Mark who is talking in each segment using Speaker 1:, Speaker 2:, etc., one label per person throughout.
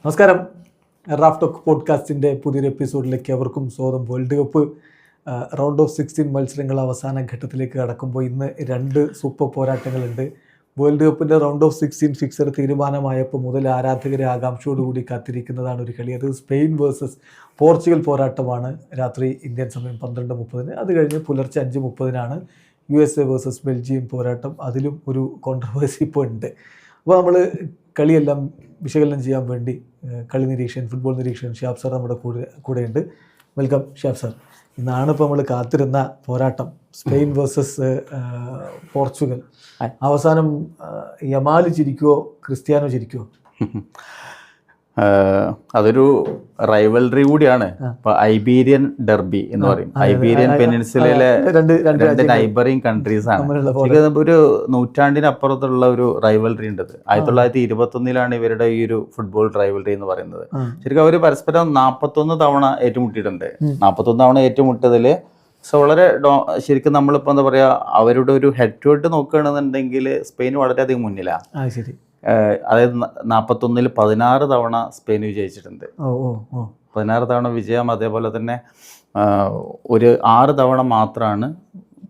Speaker 1: നമസ്കാരം. Raf talk പോഡ്കാസ്റ്റിൻ്റെ പുതിയൊരു എപ്പിസോഡിലേക്ക് അവർക്കും സ്വാഗതം. വേൾഡ് കപ്പ് റൗണ്ട് ഓഫ് 16 മത്സരങ്ങൾ അവസാന ഘട്ടത്തിലേക്ക് കടക്കുമ്പോൾ ഇന്ന് 2 സൂപ്പർ പോരാട്ടങ്ങളുണ്ട്. വേൾഡ് കപ്പിൻ്റെ റൗണ്ട് ഓഫ് 16 ഫിക്സർ തീരുമാനമായപ്പോൾ മുതൽ ആരാധകരെ ആകാംക്ഷയോടുകൂടി കാത്തിരിക്കുന്നതാണ് ഒരു കളി. അത് സ്പെയിൻ വേഴ്സസ് പോർച്ചുഗൽ പോരാട്ടമാണ്. രാത്രി ഇന്ത്യൻ സമയം 12:30. അത് കഴിഞ്ഞ് പുലർച്ചെ 5:30 USA വേഴ്സസ് ബെൽജിയം പോരാട്ടം. അതിലും ഒരു കോൺട്രവേഴ്സി ഇപ്പോൾ ഉണ്ട്. അപ്പോൾ നമ്മൾ കളിയെല്ലാം വിശകലനം ചെയ്യാൻ വേണ്ടി കളി നിരീക്ഷകൻ, ഫുട്ബോൾ നിരീക്ഷകൻ ഷിഹാബ് സാർ നമ്മുടെ കൂടെയുണ്ട്. Welcome Shihab sir. ഇന്നാണ് ഇപ്പോൾ നമ്മൾ കാത്തിരുന്ന പോരാട്ടം, സ്പെയിൻ വേഴ്സസ് പോർച്ചുഗൽ. അവസാനം യമാൽ ചിരിക്കുമോ ക്രിസ്ത്യാനോ ചിരിക്കുമോ?
Speaker 2: അതൊരു റൈവൽറി കൂടിയാണ്. ഇപ്പൊ ഐബീരിയൻ ഡെർബി എന്ന് പറയും. ഐബീരിയൻ പെനിൻസുലയിലെ രണ്ട് നൈബറിങ് കൺട്രീസ് ആണ്. ഒരു നൂറ്റാണ്ടിനപ്പുറത്തുള്ള ഒരു റൈവൽറി ഉണ്ട്. 1921 ഇവരുടെ ഈ ഒരു ഫുട്ബോൾ റൈവൽറി എന്ന് പറയുന്നത്. ശരിക്കും അവർ പരസ്പരം 41 തവണ ഏറ്റുമുട്ടിയിട്ടുണ്ട്. 41 തവണ ഏറ്റുമുട്ടതില് വളരെ ശരിക്കും നമ്മളിപ്പോൾ എന്താ പറയാ, അവരുടെ ഒരു ഹെഡ് ടു ഹെഡ് നോക്കുകയാണെന്നുണ്ടെങ്കിൽ സ്പെയിൻ വളരെയധികം മുന്നിലാണ്. അതായത് 41-ൽ 16 തവണ സ്പെയിൻ വിജയിച്ചിട്ടുണ്ട്. 16 തവണ വിജയം. അതേപോലെ തന്നെ ഒരു 6 തവണ മാത്രമാണ്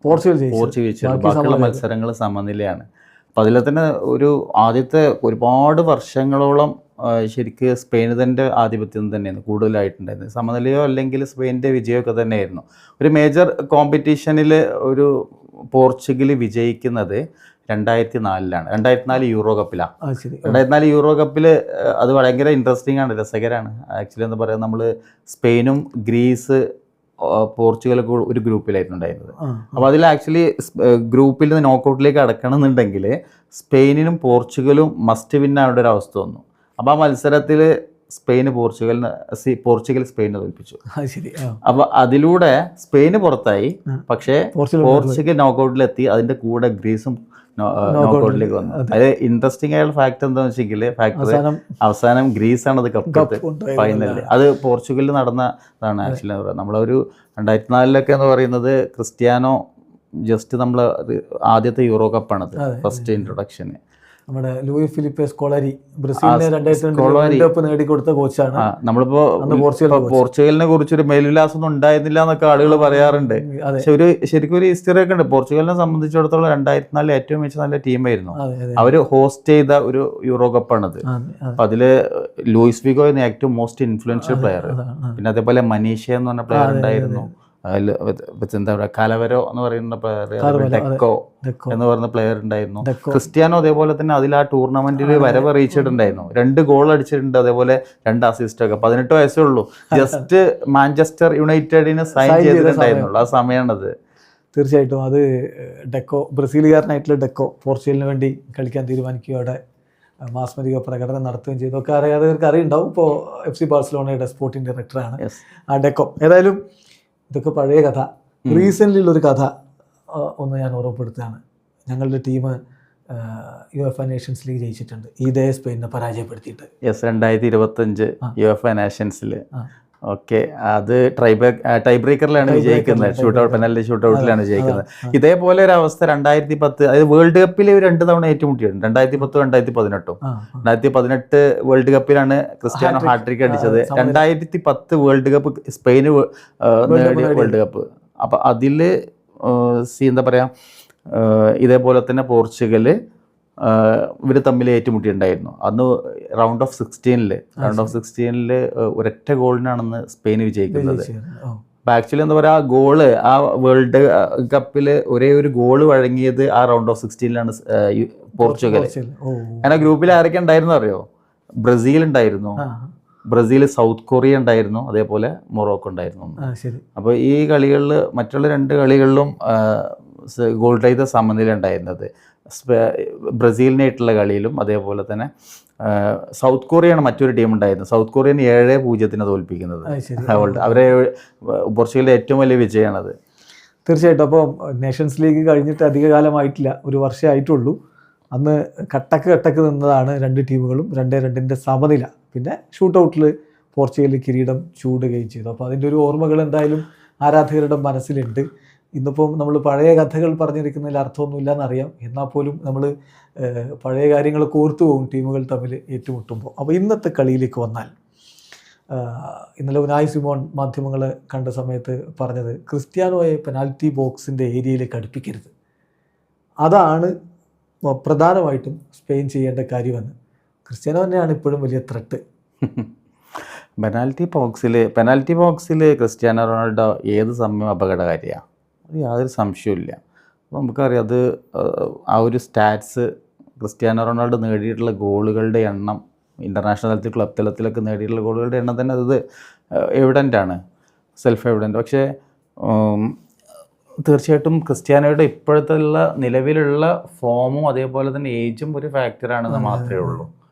Speaker 2: പോർച്ചുഗൽ ജയിച്ചത്. ബാക്കിയുള്ള മത്സരങ്ങൾ സമനിലയാണ്. അപ്പം അതിൽ തന്നെ ഒരു ആദ്യത്തെ ഒരുപാട് വർഷങ്ങളോളം ശരിക്ക് സ്പെയിൻ തന്നെ ആധിപത്യം തന്നെയാണ് കൂടുതലായിട്ടുണ്ടായിരുന്നത്. സമനിലയോ അല്ലെങ്കിൽ സ്പെയിനിൻ്റെ വിജയമൊക്കെ തന്നെയായിരുന്നു. ഒരു മേജർ കോമ്പറ്റീഷനിൽ ഒരു പോർച്ചുഗൽ വിജയിക്കുന്നത് 2004 2004 യൂറോ കപ്പിലാണ്. 2004 യൂറോ കപ്പിൽ അത് ഭയങ്കര ഇൻട്രസ്റ്റിംഗ് ആണ്, രസകരമാണ്. ആക്ച്വലി എന്താ പറയുക, നമ്മൾ സ്പെയിനും ഗ്രീസ് പോർച്ചുഗലൊക്കെ ഒരു ഗ്രൂപ്പിലായിരുന്നു ഉണ്ടായിരുന്നത്. അപ്പോൾ അതിൽ ആക്ച്വലി ഗ്രൂപ്പിൽ നിന്ന് നോക്കൗട്ടിലേക്ക് കടക്കണമെന്നുണ്ടെങ്കിൽ സ്പെയിനും പോർച്ചുഗലും മസ്റ്റ് വിന്നാവേണ്ട ഒരു അവസ്ഥ വന്നു. അപ്പോൾ ആ മത്സരത്തിൽ പോർച്ചുഗൽ സ്പെയിനെ തോൽപ്പിച്ചു. അപ്പോൾ അതിലൂടെ സ്പെയിന് പുറത്തായി. പക്ഷേ പോർച്ചുഗൽ നോക്കൗട്ടിലെത്തി. അതിൻ്റെ കൂടെ ഗ്രീസും നോക്കൗട്ടിലേക്ക് വന്നു. അത് ഇൻട്രസ്റ്റിംഗ് ആയുള്ള ഫാക്ട് എന്താണെന്ന് വെച്ചെങ്കിൽ, അവസാനം ഗ്രീസാണ് അത് കപ്പ് ഫൈനലിൽ. അത് പോർച്ചുഗലിൽ നടന്നതാണ് ആക്ച്വലി. നമ്മളൊരു 2004 എന്ന് പറയുന്നത് ക്രിസ്ത്യാനോ ജസ്റ്റ് നമ്മൾ ആദ്യത്തെ യൂറോ കപ്പാണത്, ഫസ്റ്റ് ഇൻട്രൊഡക്ഷന്.
Speaker 1: നമ്മുടെ ലൂയി ഫിലിപ്പെ സ്കോളാരി, ബ്രസീലിനെ 2002 വേൾഡ് കപ്പ് നേടിക്കൊടുത്ത കോച്ചാണ്.
Speaker 2: നമ്മളിപ്പോ പോർച്ചുഗലിനെ കുറിച്ചൊരു മേൽവിലാസൊന്നും ഉണ്ടായിരുന്നില്ല എന്നൊക്കെ ആളുകൾ പറയാറുണ്ട്. പക്ഷെ ശരിക്കും ഒരു ഹിസ്റ്ററി ഒക്കെ ഉണ്ട്. പോർച്ചുഗലിനെ സംബന്ധിച്ചിടത്തോളം 2004 ഏറ്റവും മികച്ച നല്ല ടീമായിരുന്നു. അവര് ഹോസ്റ്റ് ചെയ്ത ഒരു യൂറോ കപ്പാണത്. അപ്പൊ അതില് ലൂയിസ് ഫിഗോ എന്ന ഏറ്റവും മോസ്റ്റ് ഇൻഫ്ലുവൻഷ്യൽ പ്ലെയർ, പിന്നെ അതേപോലെ മനീഷ എന്ന് പറഞ്ഞ പ്ലെയർ ഉണ്ടായിരുന്നു. എന്താ പറയുക, കലവരോ എന്ന് പറയുന്ന പ്ലെയർ, ഡെക്കോ എന്ന് പറയുന്ന പ്ലെയർ ഉണ്ടായിരുന്നു. ക്രിസ്ത്യാനോ അതേപോലെ തന്നെ അതിൽ ആ ടൂർണമെന്റിൽ വരവ് അറിയിച്ചിട്ടുണ്ടായിരുന്നു. 2 ഗോൾ അടിച്ചിട്ടുണ്ട്, അതേപോലെ 2 അസിസ്റ്റ് ഒക്കെ. 18 വയസ്സേ ഉള്ളൂ. ജസ്റ്റ് മാഞ്ചസ്റ്റർ യുണൈറ്റഡിന് സൈൻ ചെയ്തിട്ടുണ്ടായിരുന്നുള്ളൂ ആ സമയമാണത്.
Speaker 1: തീർച്ചയായിട്ടും അത് ഡെക്കോ, ബ്രസീലുകാരനായിട്ടുള്ള ഡെക്കോ പോർച്ചുഗലിന് വേണ്ടി കളിക്കാൻ തീരുമാനിക്കുകയും അവിടെ മാസ്മരിക പ്രകടനം നടത്തുകയും ചെയ്തു. ഒക്കെ അറിയാത്തവർക്ക് അറിയുണ്ടാവും. ഇപ്പോൾ FC ബാഴ്സലോണയുടെ സ്പോർട്ടിംഗ് ഡയറക്ടറാണ് ആ ഡെക്കോ. ഏതായാലും ഇതൊക്കെ പഴയ കഥ. റീസെൻ്റ്ലിയുള്ളൊരു കഥ ഒന്ന് ഞാൻ ഓർമ്മപ്പെടുത്തുകയാണ്. ഞങ്ങളുടെ ടീം UEFA നേഷൻസ് ലീഗ് ജയിച്ചിട്ടുണ്ട്, ഇതേ സ്പെയിനെ പരാജയപ്പെടുത്തിയിട്ട്.
Speaker 2: 2025 UEFA നേഷൻസിൽ. ഓക്കെ, അത് ടൈ ബ്രേക്കറിലാണ് വിജയിക്കുന്നത്. ഷൂട്ടൗട്ട്, പെനൽറ്റി ഷൂട്ടൗട്ടിലാണ് വിജയിക്കുന്നത്. ഇതേപോലെ ഒരു അവസ്ഥ 2010, അതായത് വേൾഡ് കപ്പിൽ 2 തവണ ഏറ്റുമുട്ടിയിട്ടുണ്ട്. 2010, 2018. 2018 വേൾഡ് കപ്പിലാണ് ക്രിസ്ത്യാനോ ഹാട്രിക് അടിച്ചത്. 2010 വേൾഡ് കപ്പ് സ്പെയിന് നേടിയ വേൾഡ് കപ്പ്. അപ്പം അതിൽ എന്താ പറയുക, ഇതേപോലെ തന്നെ പോർച്ചുഗല് ഇവർ തമ്മിൽ ഏറ്റുമുട്ടിയിട്ടുണ്ടായിരുന്നു. അന്ന് റൗണ്ട് ഓഫ് 16 ഒരൊറ്റ ഗോളിനാണെന്ന് സ്പെയിൻ വിജയിക്കുന്നത്. അപ്പം ആക്ച്വലി എന്താ പറയുക, ആ ഗോള്, ആ വേൾഡ് കപ്പിൽ ഒരേ ഒരു ഗോള് വഴങ്ങിയത് ആ റൗണ്ട് ഓഫ് 16 പോർച്ചുഗൽ. അങ്ങനെ ഗ്രൂപ്പിൽ ആരൊക്കെ ഉണ്ടായിരുന്നു അറിയോ? ബ്രസീൽ ഉണ്ടായിരുന്നു, സൗത്ത് കൊറിയ ഉണ്ടായിരുന്നു, അതേപോലെ മൊറോക്കോ ഉണ്ടായിരുന്നു. അപ്പോൾ ഈ കളികളിൽ, മറ്റുള്ള 2 കളികളിലും ഗോൾ രഹിത സമനില ഉണ്ടായിരുന്നത്. ബ്രസീലിനായിട്ടുള്ള കളിയിലും അതേപോലെ തന്നെ സൗത്ത് കൊറിയയാണ് മറ്റൊരു ടീം ഉണ്ടായിരുന്നത്. South Korean 7-0 തോൽപ്പിക്കുന്നത്. അവരെ പോർച്ചുഗലിൻ്റെ ഏറ്റവും വലിയ വിജയമാണത്.
Speaker 1: തീർച്ചയായിട്ടും. അപ്പോൾ നേഷൻസ് ലീഗ് കഴിഞ്ഞിട്ട് അധിക കാലമായിട്ടില്ല, ഒരു വർഷമേ ആയിട്ടുള്ളൂ. അന്ന് കട്ടക്ക് നിന്നതാണ് 2 ടീമുകളും. 2-2 സമനില. പിന്നെ ഷൂട്ടൗട്ടിൽ പോർച്ചുഗൽ കിരീടം ചൂടുകയും ചെയ്തു. അപ്പോൾ അതിൻ്റെ ഒരു ഓർമ്മകൾ എന്തായാലും ആരാധകരുടെ മനസ്സിലുണ്ട്. ഇന്നിപ്പം നമ്മൾ പഴയ കഥകൾ പറഞ്ഞിരിക്കുന്നതിൽ അർത്ഥമൊന്നുമില്ല എന്നറിയാം, എന്നാൽ പോലും നമ്മൾ പഴയ കാര്യങ്ങളൊക്കെ ഓർത്തു പോകും ടീമുകൾ തമ്മിൽ ഏറ്റുമുട്ടുമ്പോൾ. അപ്പോൾ ഇന്നത്തെ കളിയിലേക്ക് വന്നാൽ, ഇന്നലെ ഉനായ് സിമോൺ മാധ്യമങ്ങൾ കണ്ട സമയത്ത് പറഞ്ഞത് ക്രിസ്ത്യാനോയെ പെനാൽറ്റി ബോക്സിൻ്റെ ഏരിയയിലേക്ക് അടുപ്പിക്കരുത്, അതാണ് പ്രധാനമായിട്ടും സ്പെയിൻ ചെയ്യേണ്ട കാര്യമെന്ന്. ക്രിസ്ത്യാനോ തന്നെയാണ് ഇപ്പോഴും വലിയ ത്രെട്ട്.
Speaker 2: പെനാൽറ്റി ബോക്സിൽ ക്രിസ്ത്യാനോ റൊണാൾഡോ ഏത് സമയവും അപകടകാരിയാണ്, അത് യാതൊരു സംശയവുമില്ല. നമുക്കറിയാം, അത് ആ ഒരു സ്റ്റാറ്റ്സ് ക്രിസ്ത്യാനോ റൊണാൾഡോ നേടിയിട്ടുള്ള ഗോളുകളുടെ എണ്ണം, ഇൻ്റർനാഷണൽ തലത്തിൽ ക്ലബ് തലത്തിലൊക്കെ നേടിയിട്ടുള്ള ഗോളുകളുടെ എണ്ണം തന്നെ അത് എവിഡൻ്റാണ്, സെൽഫ് എവിഡൻ്റ്. പക്ഷേ തീർച്ചയായിട്ടും ക്രിസ്ത്യാനോയുടെ ഇപ്പോഴത്തെ നിലവിലുള്ള ഫോമും അതേപോലെ തന്നെ ഏജും ഒരു ഫാക്ടറാണെന്ന് മാത്രമേ ഉള്ളൂ.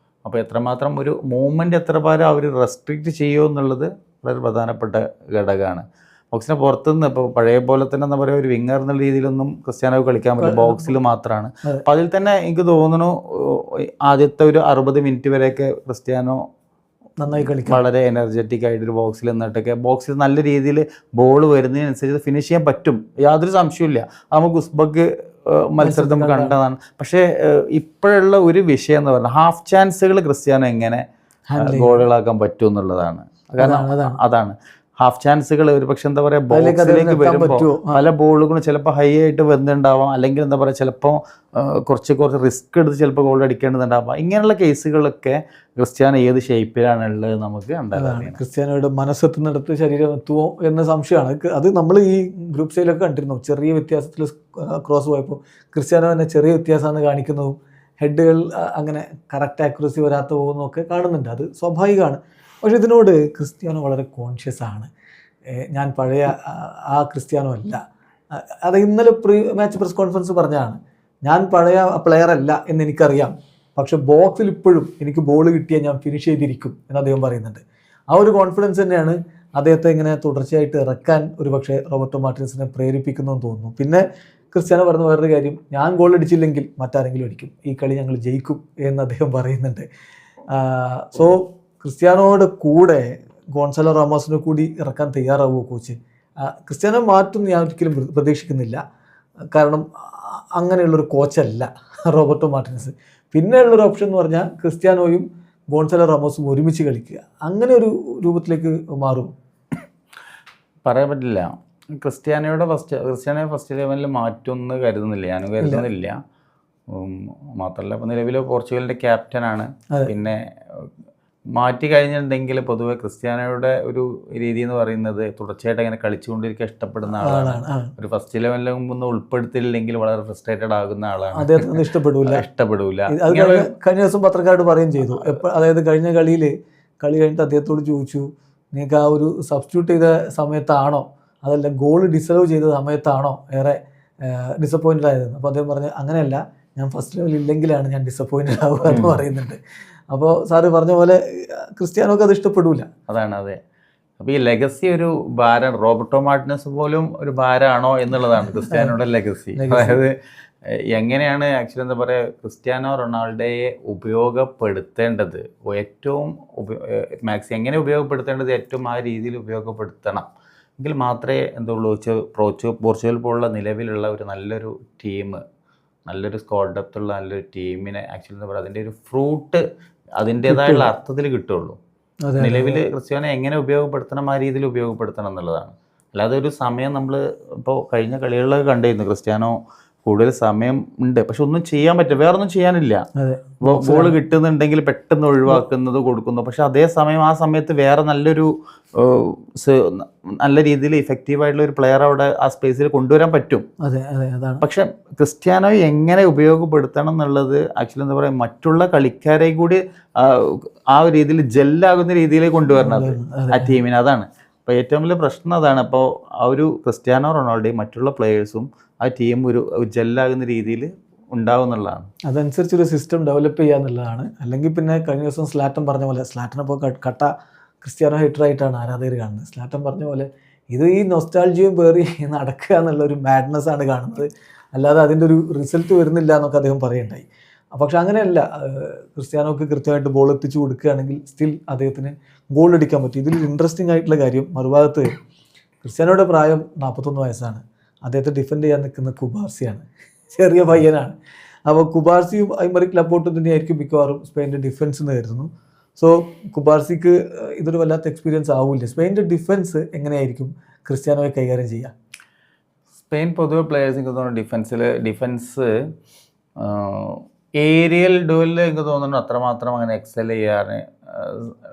Speaker 2: അപ്പോൾ എത്രമാത്രം ഒരു മൂവ്മെൻറ്റ് എത്ര പേരെ അവർ റെസ്ട്രിക്റ്റ് ചെയ്യുമോ എന്നുള്ളത് വളരെ പ്രധാനപ്പെട്ട ഘടകമാണ്. ബോക്സിന് പുറത്തുനിന്ന് ഇപ്പോൾ പഴയ പോലെ തന്നെ എന്താ പറയുക, ഒരു വിങ്ങർ എന്നുള്ള രീതിയിലൊന്നും ക്രിസ്ത്യാനോ കളിക്കാൻ പറ്റില്ല, ബോക്സിൽ മാത്രമാണ്. അപ്പോൾ അതിൽ തന്നെ എനിക്ക് തോന്നുന്നു ആദ്യത്തെ ഒരു 60 മിനിറ്റ് വരെയൊക്കെ ക്രിസ്ത്യാനോ
Speaker 1: നന്നായി കളിക്കും,
Speaker 2: വളരെ എനർജറ്റിക് ആയിട്ടൊരു ബോക്സിൽ നിന്നിട്ടൊക്കെ ബോക്സിൽ നല്ല രീതിയിൽ ബോൾ വരുന്നതിനനുസരിച്ച് ഫിനിഷ് ചെയ്യാൻ പറ്റും, യാതൊരു സംശയമില്ല. നമുക്ക് ഉസ്ബക്ക് മത്സരത്തിൽ നമുക്ക് കണ്ടതാണ്. പക്ഷേ ഇപ്പോഴുള്ള ഒരു വിഷയം എന്ന് പറഞ്ഞാൽ ഹാഫ് ചാൻസുകൾ ക്രിസ്ത്യാനോ എങ്ങനെ ഗോളുകളാക്കാൻ പറ്റും എന്നുള്ളതാണ്. കാരണം അതാണ് ഹാഫ് ചാൻസുകൾ ഒരു പക്ഷെ എന്താ പറയുക, ബോക്സിലേക്ക് വരുമ്പോൾ പല ബോളുകളും ചിലപ്പോൾ ഹൈ ആയിട്ട് വരുന്നുണ്ടാവാം, അല്ലെങ്കിൽ എന്താ പറയുക ചിലപ്പോൾ കുറച്ച് റിസ്ക് എടുത്ത് ചിലപ്പോൾ ഗോൾ അടിക്കേണ്ടതുണ്ടാവാം. ഇങ്ങനെയുള്ള കേസുകളൊക്കെ ക്രിസ്ത്യാനോ ഏത് ഷേപ്പിലാണുള്ളത് നമുക്ക് കണ്ടതാണ്.
Speaker 1: ക്രിസ്ത്യാനോയുടെ മനസ്സെത്തുന്നിടത്ത് ശരീരം എത്തുമോ എന്ന സംശയമാണ്. അത് നമ്മൾ ഈ ഗ്രൂപ്പ് സ്റ്റൈലൊക്കെ കണ്ടിരുന്നു, ചെറിയ വ്യത്യാസത്തിൽ ക്രോസ് പോയപ്പോൾ ക്രിസ്ത്യാനോ തന്നെ ചെറിയ വ്യത്യാസമാണ് കാണിക്കുന്നതും ഹെഡുകൾ അങ്ങനെ കറക്റ്റ് ആക്യുറസി വരാത്ത പോകുന്നതൊക്കെ കാണുന്നുണ്ട്. അത് സ്വാഭാവികമാണ്. പക്ഷെ ഇതിനോട് ക്രിസ്ത്യാനോ വളരെ കോൺഷ്യസ് ആണ്. ഞാൻ പഴയ ആ ക്രിസ്ത്യാനോ അല്ല. അത് ഇന്നലെ മാച്ച് പ്രസ് കോൺഫറൻസ് പറഞ്ഞതാണ്, ഞാൻ പഴയ പ്ലെയർ അല്ല എന്ന് എനിക്കറിയാം, പക്ഷെ ബോക്സിൽ ഇപ്പോഴും എനിക്ക് ബോൾ കിട്ടിയാൽ ഞാൻ ഫിനിഷ് ചെയ്തിരിക്കും എന്ന് അദ്ദേഹം പറയുന്നുണ്ട്. ആ ഒരു കോൺഫിഡൻസ് തന്നെയാണ് അദ്ദേഹത്തെ ഇങ്ങനെ തുടർച്ചയായിട്ട് ഇറക്കാൻ ഒരു പക്ഷേ റോബർട്ടോ മാർട്ടിനസിനെ പ്രേരിപ്പിക്കുന്നതെന്ന് തോന്നുന്നു. പിന്നെ ക്രിസ്ത്യാനോ പറഞ്ഞ വേറൊരു കാര്യം, ഞാൻ ഗോൾ അടിച്ചില്ലെങ്കിൽ മറ്റാരെങ്കിലും അടിക്കും, ഈ കളി ഞങ്ങൾ ജയിക്കും എന്ന് അദ്ദേഹം പറയുന്നുണ്ട്. സോ ക്രിസ്ത്യാനോയുടെ കൂടെ ഗോൺസാലോ റാമോസിനെ കൂടി ഇറക്കാൻ തയ്യാറാവുമോ കോച്ച്? ക്രിസ്ത്യാനോ മാറ്റും ഞാൻ ഒരിക്കലും പ്രതീക്ഷിക്കുന്നില്ല, കാരണം അങ്ങനെയുള്ളൊരു കോച്ചല്ല റോബർട്ടോ മാർട്ടിനസ്. പിന്നെയുള്ളൊരു ഓപ്ഷൻ എന്ന് പറഞ്ഞാൽ ക്രിസ്ത്യാനോയും ഗോൺസാലോ റാമോസും ഒരുമിച്ച് കളിക്കുക, അങ്ങനെ ഒരു രൂപത്തിലേക്ക് മാറും.
Speaker 2: പറയാൻ പറ്റില്ല. ക്രിസ്ത്യാനോ ഫസ്റ്റ് 11 മാറ്റുമെന്ന് കരുതുന്നില്ല, ഞാനും കരുതുന്നില്ല. മാത്രമല്ല ഇപ്പോൾ നിലവിൽ പോർച്ചുഗലിൻ്റെ ക്യാപ്റ്റനാണ്. പിന്നെ മാറ്റി കഴിഞ്ഞിട്ടുണ്ടെങ്കിൽ പൊതുവെ ക്രിസ്ത്യാനോയുടെ ഒരു രീതി എന്ന് പറയുന്നത് തുടർച്ചയായിട്ട് അങ്ങനെ കളിച്ചുകൊണ്ടിരിക്കാൻ ഇഷ്ടപ്പെടുന്ന ആളാണ്. ഒരു ഫസ്റ്റ് 11 ഒന്ന് ഉൾപ്പെടുത്തിയില്ലെങ്കിൽ വളരെ ഫ്രസ്ട്രേറ്റഡ് ആകുന്ന ആളാണ്.
Speaker 1: അദ്ദേഹത്തിന് ഇഷ്ടപ്പെടൂല. കഴിഞ്ഞ ദിവസം പത്രക്കാരോട് പറയുകയും ചെയ്തു. അതായത് കഴിഞ്ഞ കളി കഴിഞ്ഞിട്ട് അദ്ദേഹത്തോട് ചോദിച്ചു, നിങ്ങൾക്ക് ആ ഒരു സബ്സ്റ്റിറ്റ്യൂട്ട് ചെയ്ത സമയത്താണോ അതല്ല ഗോൾ ഡിസർവ് ചെയ്ത സമയത്താണോ ഏറെ ഡിസപ്പോയിൻറ്റഡ് ആയതെന്ന്. അപ്പോൾ അദ്ദേഹം പറഞ്ഞു, അങ്ങനെയല്ല, ഞാൻ ഫസ്റ്റ് ലെവൽ ഇല്ലെങ്കിലാണ് ഞാൻ ഡിസപ്പോയിൻറ്റഡ് ആവുക എന്ന് പറയുന്നുണ്ട്. അപ്പോൾ സാറ് പറഞ്ഞ പോലെ ക്രിസ്ത്യാനോക്ക് അത് ഇഷ്ടപ്പെടൂല.
Speaker 2: അതാണ്. അതെ. അപ്പോൾ ഈ ലെഗസി ഒരു ഭാരം, റോബർട്ടോ മാർട്ടിനസ് പോലും ഒരു ഭാരമാണോ എന്നുള്ളതാണ് ക്രിസ്ത്യാനോയുടെ ലെഗസി. അതായത് എങ്ങനെയാണ് ആക്ച്വലി എന്താ പറയുക, ക്രിസ്ത്യാനോ റൊണാൾഡോയെ ഉപയോഗപ്പെടുത്തേണ്ടത്, ഏറ്റവും എങ്ങനെ ഉപയോഗപ്പെടുത്തേണ്ടത് ഏറ്റവും ആ രീതിയിൽ ഉപയോഗപ്പെടുത്തണം എങ്കിൽ മാത്രമേ എന്തുള്ളൂ പോർച്ചുഗൽ പോലുള്ള നിലവിലുള്ള ഒരു നല്ലൊരു ടീം, നല്ലൊരു സ്ക്വാഡ് ഡെപ്തുള്ള നല്ലൊരു ടീമിനെ ആക്ച്വലി എന്താ പറയുക അതിൻ്റെ ഒരു ഫ്രൂട്ട് അതിൻ്റേതായുള്ള അർത്ഥത്തിൽ കിട്ടുള്ളൂ. നിലവിൽ ക്രിസ്ത്യാനോ എങ്ങനെ ഉപയോഗപ്പെടുത്തണം ആ രീതിയിൽ ഉപയോഗപ്പെടുത്തണം എന്നുള്ളതാണ്. അല്ലാതെ ഒരു സമയം നമ്മൾ ഇപ്പോൾ കഴിഞ്ഞ കളികളിലൊക്കെ കണ്ടിരുന്നു, ക്രിസ്ത്യാനോ കൂടുതൽ സമയം ഉണ്ട് പക്ഷെ ഒന്നും ചെയ്യാൻ പറ്റില്ല, വേറൊന്നും ചെയ്യാനില്ല. ബോൾ കിട്ടുന്നുണ്ടെങ്കിൽ പെട്ടെന്ന് ഒഴിവാക്കുന്നത് കൊടുക്കുന്നു. പക്ഷെ അതേ സമയം ആ സമയത്ത് വേറെ നല്ല രീതിയിൽ ഇഫക്റ്റീവായിട്ടുള്ള ഒരു പ്ലെയർ അവിടെ ആ സ്പേസിൽ കൊണ്ടുവരാൻ പറ്റും. പക്ഷെ ക്രിസ്ത്യാനോ എങ്ങനെ ഉപയോഗപ്പെടുത്തണം എന്നുള്ളത് ആക്ച്വലി എന്താ പറയുക, മറ്റുള്ള കളിക്കാരെ കൂടി ആ ഒരു രീതിയിൽ ജെല്ലാകുന്ന രീതിയിലേക്ക് കൊണ്ടുവരണത് ആ ടീമിന്. അതാണ് അപ്പോൾ ഏറ്റവും വലിയ പ്രശ്നം. അതാണ് അപ്പോൾ ആ ഒരു ക്രിസ്ത്യാനോ റൊണാൾഡോയും മറ്റുള്ള പ്ലെയേഴ്സും ആ ടീം ഒരു ജെല്ലാകുന്ന രീതിയിൽ ഉണ്ടാവും എന്നുള്ളതാണ്.
Speaker 1: അതനുസരിച്ചൊരു സിസ്റ്റം ഡെവലപ്പ് ചെയ്യുക എന്നുള്ളതാണ്. അല്ലെങ്കിൽ പിന്നെ കഴിഞ്ഞ ദിവസം സ്ലാറ്റൻ പറഞ്ഞ പോലെ, സ്ലാറ്റൻ ഇപ്പോൾ കട്ട ക്രിസ്ത്യാനോ ഹേറ്ററായിട്ടാണ് ആരാധകർ കാണുന്നത്. സ്ലാറ്റൻ പറഞ്ഞ പോലെ ഇത് ഈ നൊസ്റ്റാൾജിയും പേറി നടക്കുക എന്നുള്ളൊരു മാഡ്നസ്സാണ് കാണുന്നത്, അല്ലാതെ അതിൻ്റെ ഒരു റിസൾട്ട് വരുന്നില്ല എന്നൊക്കെ അദ്ദേഹം പറയുണ്ടായി. പക്ഷെ അങ്ങനെയല്ല, ക്രിസ്ത്യാനോക്ക് കൃത്യമായിട്ട് ബോൾ എത്തിച്ചു കൊടുക്കുകയാണെങ്കിൽ സ്റ്റിൽ അദ്ദേഹത്തിന് ഗോൾ അടിക്കാൻ പറ്റും. ഇതിൽ ഇൻട്രസ്റ്റിംഗ് ആയിട്ടുള്ള കാര്യം, മറുഭാഗത്ത് ക്രിസ്ത്യാനോയുടെ പ്രായം 41 വയസ്സാണ്. അദ്ദേഹത്തെ ഡിഫെൻഡ് ചെയ്യാൻ നിൽക്കുന്ന കുബാർസിയാണ്, ചെറിയ പയ്യനാണ്. അപ്പോൾ കുബാർസിയും ഐമറിക് ലപ്പോർട്ടും തന്നെയായിരിക്കും മിക്കവാറും സ്പെയിൻ്റെ ഡിഫൻസ് എന്ന് കരുതുന്നു. സോ കുബാർസിക്ക് ഇതൊരു വല്ലാത്ത എക്സ്പീരിയൻസ് ആവില്ല. സ്പെയിൻ്റെ ഡിഫൻസ് എങ്ങനെയായിരിക്കും ക്രിസ്ത്യാനോയെ കൈകാര്യം ചെയ്യുക?
Speaker 2: സ്പെയിൻ പൊതുവെ പ്ലെയേഴ്സ് എനിക്ക് തോന്നുന്നു ഡിഫൻസ് ഏരിയൽ ഡുവലിൽ എനിക്ക് തോന്നുന്നു അത്രമാത്രം അങ്ങനെ എക്സൽ ചെയ്യാൻ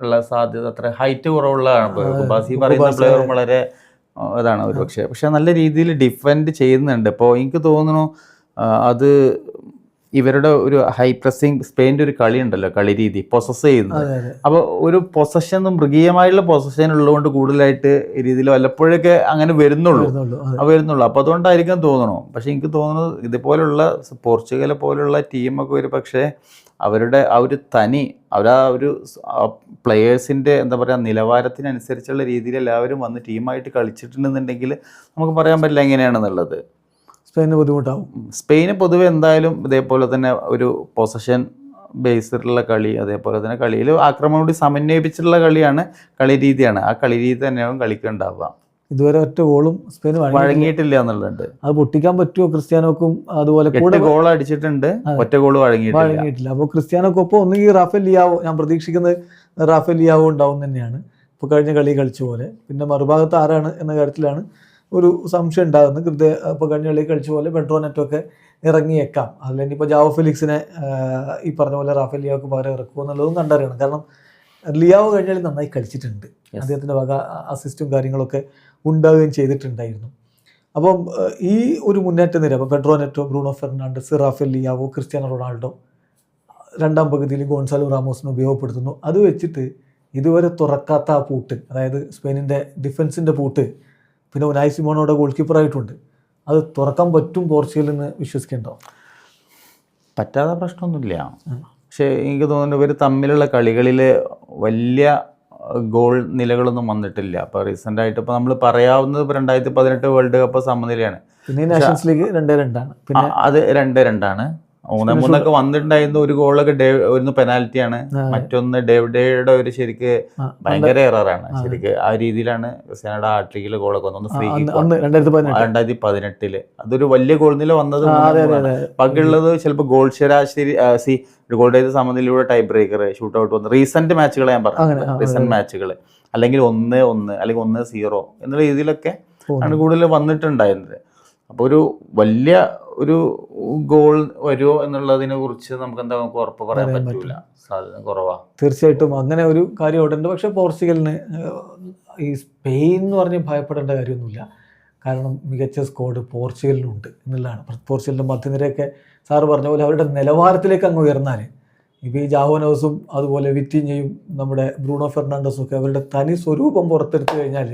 Speaker 2: ഉള്ള സാധ്യത അത്ര ഹൈറ്റ് കുറവുള്ളതാണ്. കുബാസി പറയുന്ന പ്ലെയറും വളരെ ഇതാണ് ഒരു പക്ഷേ നല്ല രീതിയിൽ ഡിഫെൻഡ് ചെയ്യുന്നുണ്ട്. ഇപ്പോൾ എനിക്ക് തോന്നുന്നു അത് ഇവരുടെ ഒരു ഹൈ പ്രസിങ് സ്പെയിൻ്റെ ഒരു കളി ഉണ്ടല്ലോ, കളി രീതി പൊസസ് ചെയ്യുന്നത്. അപ്പോൾ ഒരു പൊസഷൻ മൃഗീയമായുള്ള പൊസഷൻ ഉള്ളതുകൊണ്ട് കൂടുതലായിട്ട് ഈ രീതിയിൽ വല്ലപ്പോഴൊക്കെ അങ്ങനെ വരുന്നുള്ളൂ. അപ്പോൾ അതുകൊണ്ടായിരിക്കും തോന്നണു. പക്ഷെ എനിക്ക് തോന്നുന്നത് ഇതുപോലുള്ള പോർച്ചുഗലെ പോലുള്ള ടീമൊക്കെ ഒരു പക്ഷേ അവരുടെ ആ ഒരു ഒരു പ്ലെയേഴ്സിൻ്റെ എന്താ പറയുക നിലവാരത്തിനനുസരിച്ചുള്ള രീതിയിൽ എല്ലാവരും വന്ന് ടീമായിട്ട് കളിച്ചിട്ടുണ്ടെന്നുണ്ടെങ്കിൽ നമുക്ക് പറയാൻ പറ്റില്ല എങ്ങനെയാണെന്നുള്ളത്. സ്പെയിന് പൊതുവെ എന്തായാലും ഇതേപോലെ തന്നെ ഒരു പൊസഷൻ ബേസ്ഡുള്ള കളി, അതേപോലെ തന്നെ കളിയിൽ ആക്രമണം കൂടി സമന്വയിപ്പിച്ചിട്ടുള്ള കളി രീതിയാണ്. ആ കളി രീതി തന്നെയാവും കളിക്കുണ്ടാവുക.
Speaker 1: ഇതുവരെ ഒറ്റ ഗോളും സ്പെയിന്
Speaker 2: വഴങ്ങിയിട്ടില്ല എന്നുള്ളത്.
Speaker 1: അത് പൊട്ടിക്കാൻ പറ്റുമോ ക്രിസ്ത്യാനോക്കും? അതുപോലെ
Speaker 2: 8 ഗോൾ അടിച്ചിട്ടുണ്ട്, ഒറ്റ ഗോൾ വഴങ്ങിയിട്ടില്ല.
Speaker 1: അപ്പോൾ ക്രിസ്ത്യാനോക്കൊപ്പം ഒന്നുകിൽ റാഫേൽ ലിയാവോ, ഞാൻ പ്രതീക്ഷിക്കുന്നത് റാഫേൽ ലിയാവോ ഉണ്ടാവും തന്നെയാണ് ഇപ്പോൾ കഴിഞ്ഞ കളി കളിച്ച പോലെ. പിന്നെ മറുഭാഗത്ത് ആരാണ് എന്ന കാര്യത്തിലാണ് ഒരു സംശയം ഉണ്ടാകുന്നത്. ഇപ്പോൾ കഴിഞ്ഞ കളി കളിച്ച പോലെ പെഡ്രോ നെറ്റൊക്കെ ഇറങ്ങിയേക്കാം. അല്ലെങ്കിൽ ഇപ്പോൾ ജാവോ ഫെലിക്സിനെ ഈ പറഞ്ഞ പോലെ റാഫേൽ ലിയാവോക്ക് പകരം ഇറക്കുമോ എന്നുള്ളതും കണ്ടറിയണം. കാരണം ലിയാവോ കഴിഞ്ഞ കളി നന്നായി കളിച്ചിട്ടുണ്ട്, അദ്ദേഹത്തിൻ്റെ വക അസിസ്റ്റും കാര്യങ്ങളൊക്കെ ഉണ്ടാവുകയും ചെയ്തിട്ടുണ്ടായിരുന്നു. അപ്പം ഈ ഒരു മുന്നേറ്റ നിര, അപ്പോൾ Pedro നെറ്റോ, Bruno Fernandes, Rafael Leao, Cristiano Ronaldo രണ്ടാം പകുതിയിൽ ഗോൺസാലോ റാമോസിനെ ഉപയോഗപ്പെടുത്തുന്നു. അത് വെച്ചിട്ട് ഇതുവരെ തുറക്കാത്ത ആ പൂട്ട്, അതായത് സ്പെയിനിൻ്റെ ഡിഫൻസിൻ്റെ പൂട്ട്, പിന്നെ ഉനായ് സിമോണോടെ ഗോൾ കീപ്പറായിട്ടുണ്ട്, അത് തുറക്കാൻ പറ്റും പോർച്ചുഗലിന് വിശ്വസിക്കേണ്ടോ?
Speaker 2: പറ്റാത്ത പ്രശ്നമൊന്നുമില്ല. പക്ഷേ എനിക്ക് തോന്നുന്നു ഇവർ തമ്മിലുള്ള കളികളിൽ വലിയ ഗോൾ നിലകളൊന്നും വന്നിട്ടില്ല. അപ്പോൾ റീസെൻ്റായിട്ട് ഇപ്പോൾ നമ്മൾ പറയാവുന്നത് 2018 വേൾഡ് കപ്പ് സമനിലയാണ്.
Speaker 1: പിന്നെ നാഷൻസ് ലീഗ് 2-2
Speaker 2: പിന്നെ അത് 2-2 3-3 വന്നിട്ടുണ്ടായിരുന്നു. ഒരു ഗോളൊക്കെ ഒന്ന് പെനാൽറ്റിയാണ്, മറ്റൊന്ന് ഡേവിഡയുടെ ഒരു ശരിക്ക് ഭയങ്കര എററാണ്. ശരിക്ക് ആ രീതിയിലാണ് ക്രിസ്ത്യാനോയുടെ ഹാട്രിക്കില് ഗോളൊക്കെ വന്നത്. ഫ്രീ കിക്ക് 2018 അതൊരു വലിയ ഗോൾ നില വന്നത്. ബാക്കിയുള്ളത് ചിലപ്പോൾ ഗോൾ ശരാശരി ഗോൾഡ് സമനിലൂടെ ടൈ ബ്രേക്കർ ഷൂട്ട് ഔട്ട് വന്നു. റീസെന്റ് മാച്ചുകൾ ഞാൻ പറഞ്ഞു, റീസെന്റ് മാച്ചുകൾ അല്ലെങ്കിൽ 1-1 അല്ലെങ്കിൽ 1-0 എന്നുള്ള രീതിയിലൊക്കെ ആണ് കൂടുതൽ വന്നിട്ടുണ്ടായിരുന്നത്. അപ്പോൾ ഒരു വലിയ ഒരു ഗോൾ വരുമോ എന്നുള്ളതിനെ കുറിച്ച് നമുക്ക് ഉറപ്പ് പറയാൻ പറ്റില്ല, സാധ്യത കുറവാണ്.
Speaker 1: തീർച്ചയായിട്ടും അങ്ങനെ ഒരു കാര്യം അവിടെ ഉണ്ട്. പക്ഷേ പോർച്ചുഗലിന് ഈ സ്പെയിൻ എന്ന് പറഞ്ഞ് ഭയപ്പെടേണ്ട കാര്യമൊന്നുമില്ല. കാരണം മികച്ച സ്ക്വാഡ് പോർച്ചുഗലിനുണ്ട് എന്നുള്ളതാണ്. പോർച്ചുഗലിൻ്റെ മധ്യനിരയൊക്കെ സാറ് പറഞ്ഞ പോലെ അവരുടെ നിലവാരത്തിലേക്ക് അങ്ങ് ഉയർന്നാൽ ഇപ്പോൾ ഈ ജാവോനോസും അതുപോലെ വിറ്റിഞ്ഞയും നമ്മുടെ ബ്രൂണോ ഫെർണാണ്ടസും ഒക്കെ അവരുടെ തനി സ്വരൂപം പുറത്തെടുത്തു കഴിഞ്ഞാൽ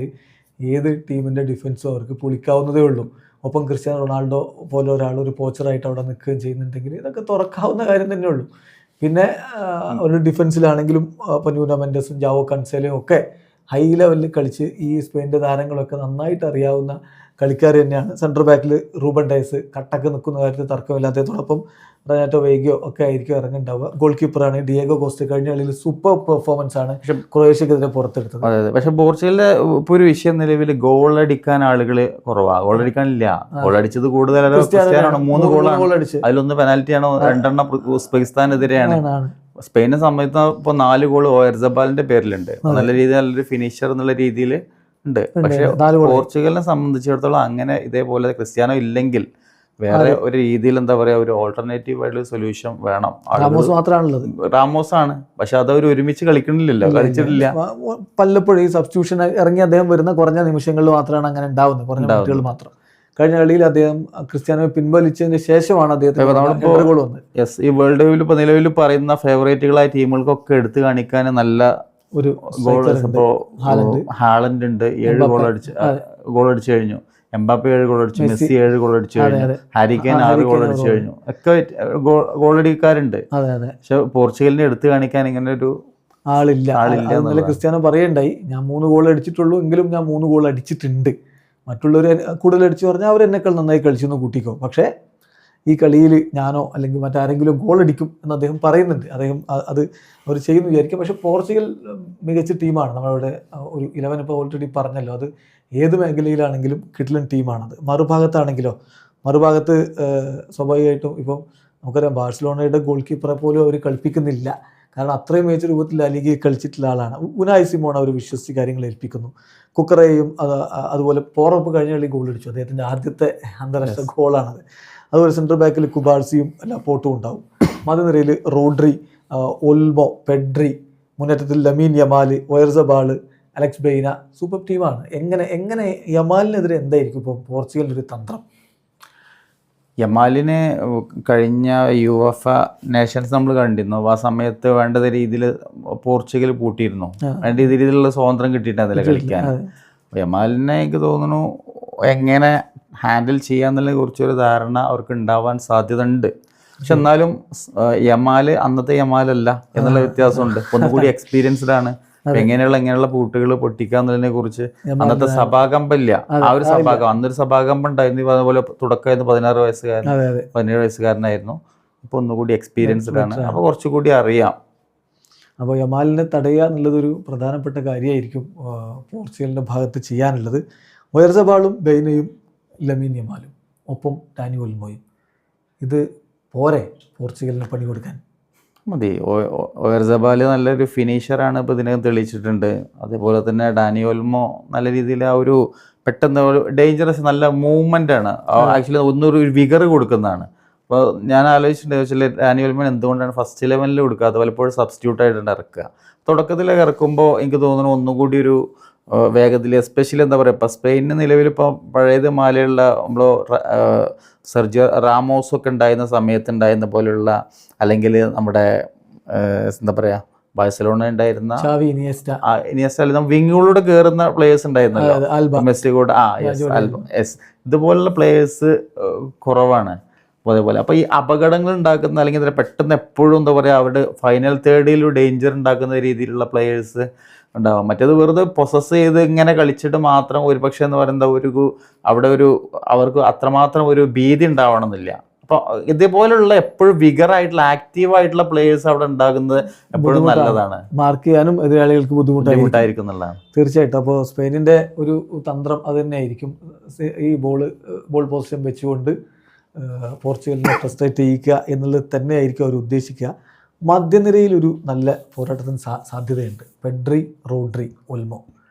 Speaker 1: ഏത് ടീമിൻ്റെ ഡിഫൻസും അവർക്ക് പൊളിക്കാവുന്നതേ ഉള്ളൂ. ഒപ്പം ക്രിസ്ത്യാനോ റൊണാൾഡോ പോലെ ഒരാൾ ഒരു പോച്ചറായിട്ട് അവിടെ നിൽക്കുകയും ചെയ്യുന്നുണ്ടെങ്കിൽ ഇതൊക്കെ തുറക്കാവുന്ന കാര്യം തന്നെ ഉള്ളൂ. പിന്നെ ഒരു ഡിഫൻസിലാണെങ്കിലും ഇപ്പോൾ ന്യൂനോ മെൻഡസും ജാവോ കൺസേലയും ഒക്കെ ഹൈ ലെവലിൽ കളിച്ച് ഈ സ്പെയിൻ്റെ താരങ്ങളൊക്കെ നന്നായിട്ട് അറിയാവുന്ന കളിക്കാർ തന്നെയാണ്. സെൻട്രൽ ബാക്കിൽ റൂബൻ ഡയസ് കട്ടക്ക് നിൽക്കുന്ന കാര്യത്തിൽ തർക്കമില്ലാത്തതോടൊപ്പം റെനാറ്റോ വെയ്ഗോ ഒക്കെ ആയിരിക്കും ഇറങ്ങുണ്ടാവുക. ഗോൾ കീപ്പറാണ് ഡിയേഗോ കോസ്റ്റ. കഴിഞ്ഞ കളിയിൽ സൂപ്പർ പെർഫോമൻസ് ആണ് ക്രൊയേഷ്യക്കെതിരെ പുറത്തെടുത്തത്.
Speaker 2: അതെ, പക്ഷെ പോർച്ചുഗലിലെ ഇപ്പോൾ ഒരു വിഷയം നിലവിൽ ഗോളടിക്കാൻ ആളുകൾ കുറവാണ്. ഗോളടിക്കാനില്ല, ഗോളടിച്ചത് കൂടുതലാണ് 3 ഗോളാണ്. അതിലൊന്ന് പെനാൽറ്റിയാണോ, 2 ഉസ്ബെക്കിസ്ഥാനെതിരെയാണ്. സ്പെയിനെ സംബന്ധിച്ച് ഇപ്പോൾ 4 ഗോൾ ഓയർസബാലിന്റെ പേരിലുണ്ട്. നല്ല രീതിയിൽ നല്ലൊരു ഫിനിഷർ എന്നുള്ള രീതിയിൽ ഉണ്ട്. പക്ഷെ പോർച്ചുഗലിനെ സംബന്ധിച്ചിടത്തോളം അങ്ങനെ ഇതേപോലെ ക്രിസ്ത്യാനോ ഇല്ലെങ്കിൽ വേറെ ഒരു രീതിയിൽ എന്താ പറയാ, ഒരു ഓൾട്ടർനേറ്റീവ് ആയിട്ടുള്ള സൊല്യൂഷൻ വേണം. റാമോസ് ആണ്, പക്ഷെ അത് അവർ ഒരുമിച്ച് കളിക്കണില്ലല്ലോ, കളിച്ചിട്ടില്ല.
Speaker 1: പലപ്പോഴും ഈ സബ്സ്റ്റിറ്റ്യൂഷൻ ഇറങ്ങി അദ്ദേഹം വരുന്ന കുറഞ്ഞ നിമിഷങ്ങളിൽ മാത്രമാണ് അങ്ങനെ ഉണ്ടാവുന്നത്, കുറഞ്ഞ മിനിറ്റുകൾ മാത്രം. കഴിഞ്ഞ കളിയിൽ അദ്ദേഹം ക്രിസ്ത്യാനോ പിൻവലിച്ചതിന് ശേഷമാണ് അദ്ദേഹത്തിന്
Speaker 2: ഈ വേൾഡ് കപ്പിൽ ഇപ്പോൾ നിലവിൽ പറയുന്ന ഫേവറേറ്റുകളായ ടീമുകൾക്കൊക്കെ എടുത്തു കാണിക്കാൻ നല്ല
Speaker 1: ഒരു
Speaker 2: ഗോൾ. ഇപ്പോൾ ഹാലൻഡ് ഉണ്ട്, 7 ഗോൾ അടിച്ചു കഴിഞ്ഞു. എംബാപ്പെ 7 ഗോൾ അടിച്ചു, മെസ്സി 7 ഗോൾ അടിച്ചു കഴിഞ്ഞു, ഹാരി കെയ്ൻ 6 ഗോൾ അടിച്ചു കഴിഞ്ഞു. ഒക്കെ ഗോളടിക്കാരുണ്ട്. പക്ഷെ പോർച്ചുഗലിനെ എടുത്തു കാണിക്കാൻ ഇങ്ങനെ ഒരു
Speaker 1: ആളില്ല. ക്രിസ്ത്യാനോ പറയണ്ടായി, ഞാൻ 3 ഗോൾ അടിച്ചിട്ടുള്ളൂ, എങ്കിലും ഞാൻ 3 ഗോൾ അടിച്ചിട്ടുണ്ട്. മറ്റുള്ളവർ കൂടുതൽ അടിച്ചു പറഞ്ഞാൽ അവർ എന്നെക്കാൾ നന്നായി കളിച്ചെന്ന് കൂട്ടിക്കോ, പക്ഷേ ഈ കളിയിൽ ഞാനോ അല്ലെങ്കിൽ മറ്റാരെങ്കിലും ഗോൾ അടിക്കും എന്ന് അദ്ദേഹം പറയുന്നുണ്ട്. അദ്ദേഹം അത് അവർ ചെയ്യുന്നു വിചാരിക്കും. പക്ഷേ പോർച്ചുഗൽ മികച്ച ടീമാണ്. നമ്മളിവിടെ ഒരു 11 ഇപ്പോൾ ഓൾറെഡി പറഞ്ഞല്ലോ, അത് ഏത് മേഖലയിലാണെങ്കിലും കിടിലൻ ടീമാണത്. മറുഭാഗത്ത് സ്വാഭാവികമായിട്ടും ഇപ്പം നമുക്കറിയാം ബാഴ്സലോണയുടെ ഗോൾ കീപ്പറെ പോലും അവർ കളിപ്പിക്കുന്നില്ല. കാരണം അത്രയും മികച്ച രൂപത്തിൽ ലീഗിൽ കളിച്ചിട്ടുള്ള ആളാണ്. ഉനായ് സിമോൺ അവർ വിശ്വസിച്ച് കാര്യങ്ങൾ ഏൽപ്പിക്കുന്നു. കുക്കറയും അതുപോലെ പോറപ്പ് കഴിഞ്ഞ കളി ഗോൾ അടിച്ചു. അദ്ദേഹത്തിൻ്റെ ആദ്യത്തെ അന്താരാഷ്ട്ര ഗോളാണത്. അതുപോലെ സെൻട്രൽ ബാക്കിൽ കുബാർസിയും ലപ്പോർട്ടും ഉണ്ടാവും. മധ്യനിരയിൽ റോഡ്രി, ഒൽമോ, പെഡ്രി, മുന്നേറ്റത്തിൽ Lamine Yamal, Oyarzabal, Alex ബെയ്ന. Super ടീമാണ്. എങ്ങനെ യമാലിനെതിരെ എന്തായിരിക്കും ഇപ്പോൾ പോർച്ചുഗലിൻ്റെ ഒരു തന്ത്രം?
Speaker 2: യമാലിന് കഴിഞ്ഞ യുവഫ നേഷൻസ് നമ്മൾ കണ്ടിരുന്നു. ആ സമയത്ത് വേണ്ട രീതിയിൽ പോർച്ചുഗൽ പൂട്ടിയിരുന്നു. വേണ്ട രീതിയിലുള്ള സ്വാതന്ത്ര്യം കിട്ടിയിട്ടാണ് കളിക്കാൻ. യമാലിനെ എനിക്ക് തോന്നുന്നു എങ്ങനെ ഹാൻഡിൽ ചെയ്യാന്നുള്ളതിനെ കുറിച്ചൊരു ധാരണ അവർക്ക് ഉണ്ടാവാൻ സാധ്യത ഉണ്ട്. പക്ഷെ എന്നാലും യമാൽ അന്നത്തെ യമാലല്ല എന്നുള്ള വ്യത്യാസമുണ്ട്. ഒന്നുകൂടി എക്സ്പീരിയൻസ്ഡ് ആണ്. എങ്ങനെയുള്ള പൂട്ടുകൾ പൊട്ടിക്കാന്നതിനെ കുറിച്ച് അന്നത്തെ സഭാകമ്പല്ല. ആ ഒരു സഭാകം, അന്നൊരു സഭാകമ്പം ഉണ്ടായിരുന്നു. അതുപോലെ തുടക്കമായിരുന്നു 17 വയസ്സുകാരനായിരുന്നു. ഇപ്പൊ ഒന്നുകൂടി എക്സ്പീരിയൻസ്ഡ് ആണ്. അപ്പൊ കുറച്ചുകൂടി അറിയാം.
Speaker 1: അപ്പോൾ യമാലിനെ തടയുക എന്നുള്ളതൊരു പ്രധാനപ്പെട്ട കാര്യമായിരിക്കും പോർച്ചുഗലിൻ്റെ ഭാഗത്ത് ചെയ്യാനുള്ളത്. ഒയർസബാളും ബെയ്നയും ലമീൻ യമാലും ഒപ്പം ഡാനി ഒൽമോയും. ഇത് പോരെ പോർച്ചുഗലിന് പണി കൊടുക്കാൻ?
Speaker 2: മതി. ഒയർസബാൽ നല്ലൊരു ഫിനിഷറാണ്, ഇപ്പോൾ ഇതിനകം തെളിയിച്ചിട്ടുണ്ട്. അതേപോലെ തന്നെ ഡാനി ഒൽമോ നല്ല രീതിയിൽ ആ ഒരു പെട്ടെന്ന് ഡേഞ്ചറസ് നല്ല മൂവ്മെൻ്റ് ആണ്. ആക്ച്വലി ഒന്നൊരു വിഗർ കൊടുക്കുന്നതാണ്. അപ്പോൾ ഞാൻ ആലോചിച്ചിട്ടുണ്ട് വെച്ചാൽ ഡാനി ഒൽമോ എന്തുകൊണ്ടാണ് ഫസ്റ്റ് 11 കൊടുക്കാതെ പലപ്പോഴും സബ്സ്റ്റിറ്റ്യൂട്ടായിട്ടുണ്ട് ഇറക്കുക. തുടക്കത്തിലൊക്കെ ഇറക്കുമ്പോൾ എനിക്ക് തോന്നുന്നു ഒന്നുകൂടി ഒരു വേഗത്തിൽ, എസ്പെഷ്യലി എന്താ പറയുക, ഇപ്പോൾ സ്പെയിനിന് നിലവിലിപ്പോൾ പഴയത് മാലെയുള്ള നമ്മൾ സെർജിയോ റാമോസൊക്കെ ഉണ്ടായിരുന്ന സമയത്ത് ഉണ്ടായിരുന്ന പോലെയുള്ള, അല്ലെങ്കിൽ നമ്മുടെ എന്താ പറയുക ബാഴ്സലോണ ഉണ്ടായിരുന്ന ഇനിയസ്റ്റ അല്ലെങ്കിൽ വിങ്ങുകളോട് കയറുന്ന പ്ലേയേഴ്സ് ഉണ്ടായിരുന്നല്ലോ, മെസ്സി കൂടെ. ഇതുപോലുള്ള പ്ലേയേഴ്സ് കുറവാണ്. അതേപോലെ അപ്പോൾ ഈ അപകടങ്ങൾ ഉണ്ടാക്കുന്ന അല്ലെങ്കിൽ പെട്ടെന്ന് എപ്പോഴും എന്താ പറയുക അവരുടെ ഫൈനൽ തേർഡിൽ ഡേഞ്ചർ ഉണ്ടാക്കുന്ന രീതിയിലുള്ള പ്ലേയേഴ്സ് ഉണ്ടാവും. മറ്റേത് വെറുതെ പൊസസ് ചെയ്ത് ഇങ്ങനെ കളിച്ചിട്ട് മാത്രം ഒരുപക്ഷെ എന്ന് പറയുന്നത് അവിടെ അവർക്ക് അത്രമാത്രം ഒരു ഭീതി ഉണ്ടാവണമെന്നില്ല. അപ്പോൾ ഇതേപോലുള്ള എപ്പോഴും വിഗറായിട്ടുള്ള ആക്റ്റീവായിട്ടുള്ള പ്ലേയേഴ്സ് അവിടെ ഉണ്ടാകുന്നത് എപ്പോഴും നല്ലതാണ്.
Speaker 1: മാർക്ക് ചെയ്യാനും എതിരാളികൾക്ക്
Speaker 2: ബുദ്ധിമുട്ടായിരിക്കും എന്നുള്ളതാണ്
Speaker 1: തീർച്ചയായിട്ടും. അപ്പോൾ സ്പെയിനിൻ്റെ ഒരു തന്ത്രം അത് തന്നെയായിരിക്കും. ഈ ബോൾ പൊസിഷൻ വെച്ചുകൊണ്ട് പോർച്ചുഗലിനെ ഫ്രസ്ട്രേറ്റ് ചെയ്യിക്കുക എന്നുള്ളത് തന്നെയായിരിക്കും അവർ ഉദ്ദേശിക്കുക. മധ്യനിരയിൽ ഒരു നല്ല പോരാട്ടത്തിന് സാധ്യതയുണ്ട്. Pedri, Rodri, Olmo.